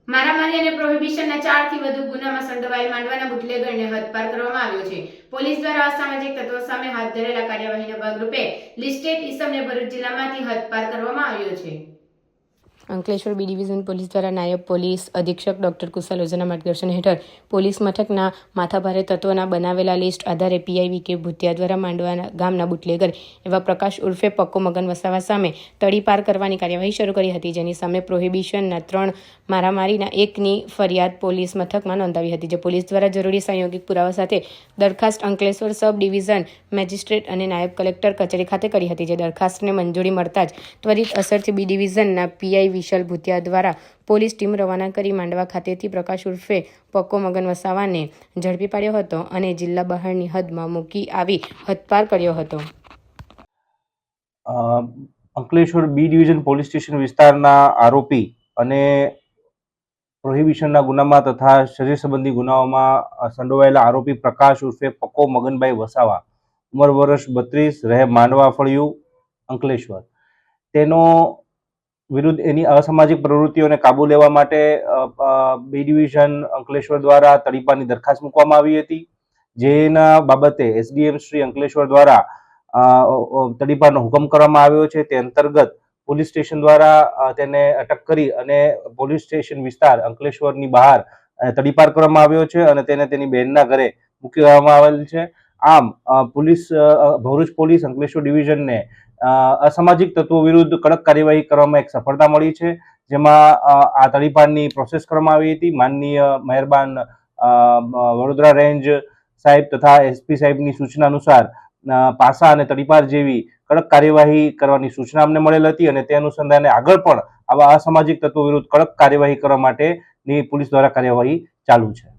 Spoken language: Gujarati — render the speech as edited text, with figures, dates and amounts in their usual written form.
મારામારી અને પ્રોહિબિશનના 4 થી વધુ ગુનામાં સંડોવાયેલ માંડવાના બુટલેગરને હદપાર કરવામાં આવ્યો છે। પોલીસ દ્વારા અસામાજિક તત્વો સામે હાથ ધરેલા કાર્યવાહીના ભાગરૂપે લિસ્ટેડ ઈસમને ભરૂચ જિલ્લામાંથી હદપાર કરવામાં આવ્યો છે। અંકલેશ્વર બી ડિવિઝન પોલીસ દ્વારા નાયબ પોલીસ અધિક્ષક ડોક્ટર કુશલ ઓઝાના માર્ગદર્શન હેઠળ પોલીસ મથકના માથાભારે તત્વોના બનાવેલા લિસ્ટ આધારે પીઆઈ વી.કે. ભૂતિયા દ્વારા માંડવા ગામના બુટલેગર એવા પ્રકાશ ઉર્ફે પક્કો મગન વસાવા સામે તડીપાર કરવાની કાર્યવાહી શરૂ કરી હતી, જેની સામે પ્રોહિબિશનના 3, મારામારીના 1ની ફરિયાદ પોલીસ મથકમાં નોંધાવી હતી, જે પોલીસ દ્વારા જરૂરી સંયોગિક પુરાવા સાથે દરખાસ્ત અંકલેશ્વર સબ ડિવિઝન મેજિસ્ટ્રેટ અને નાયબ કલેક્ટર કચેરી ખાતે કરી હતી, જે દરખાસ્તને મંજૂરી મળતા જ ત્વરિત અસરથી બી ડિવિઝનના પીઆઈ વિશાલ ભૂતિયા દ્વારા પોલીસ ટીમ રવાના કરી માંડવા ખાતેથી પ્રકાશ ઉર્ફે પક્કો મગન વસાવાને ઝડપી પાડ્યો હતો અને જિલ્લા બહારની હદમાં મૂકી આવી હદપાર કર્યો હતો। Ankleshwar B division police station વિસ્તારના આરોપી અને પ્રોહિબિશનના ગુનામાં તથા શરીર સંબંધી ગુનાઓમાં સંડોવાયેલા આરોપી પ્રકાશ ઉર્ફે પક્કો મગનભાઈ વસાવા, ઉંમર વર્ષ 32, રહે માંડવા ફળિયું, અંકલેશ્વર, તેનો વિરુદ્ધ એની અસામાજિક પ્રવૃત્તિઓને કાબૂ લેવા માટે બી ડિવિઝન અંકલેશ્વર દ્વારા તડીપારની દરખાસ્ત મૂકવામાં આવી હતી, જેના બાબતે એસડીએમ શ્રી અંકલેશ્વર દ્વારા તડીપારનો હુકમ કરવામાં આવ્યો છે। તે અંતર્ગત પોલીસ સ્ટેશન દ્વારા તેને અટક કરી અને પોલીસ સ્ટેશન વિસ્તાર અંકલેશ્વરની બહાર તડીપાર કરવામાં આવ્યો છે અને તેને તેની બહેનના ઘરે મૂકી દેવામાં આવેલ છે। આમ ભરૂચ પોલીસ અંકલેશ્વર ડિવિઝનને અસામાજિક તત્વો વિરુદ્ધ કડક કાર્યવાહી કરવામાં એક સફળતા મળી છે, જેમાં આ તડીપારની પ્રોસેસ કરવામાં આવી હતી। માનનીય મહેરબાન વડોદરા રેન્જ સાહેબ તથા એસપી સાહેબની સૂચના અનુસાર પાસા અને તડીપાર જેવી કડક કાર્યવાહી કરવાની સૂચના અમને મળેલ હતી અને તે અનુસંધાને આગળ પણ આવા અસામાજિક તત્વો વિરુદ્ધ કડક કાર્યવાહી કરવા માટેની પોલીસ દ્વારા કાર્યવાહી ચાલુ છે।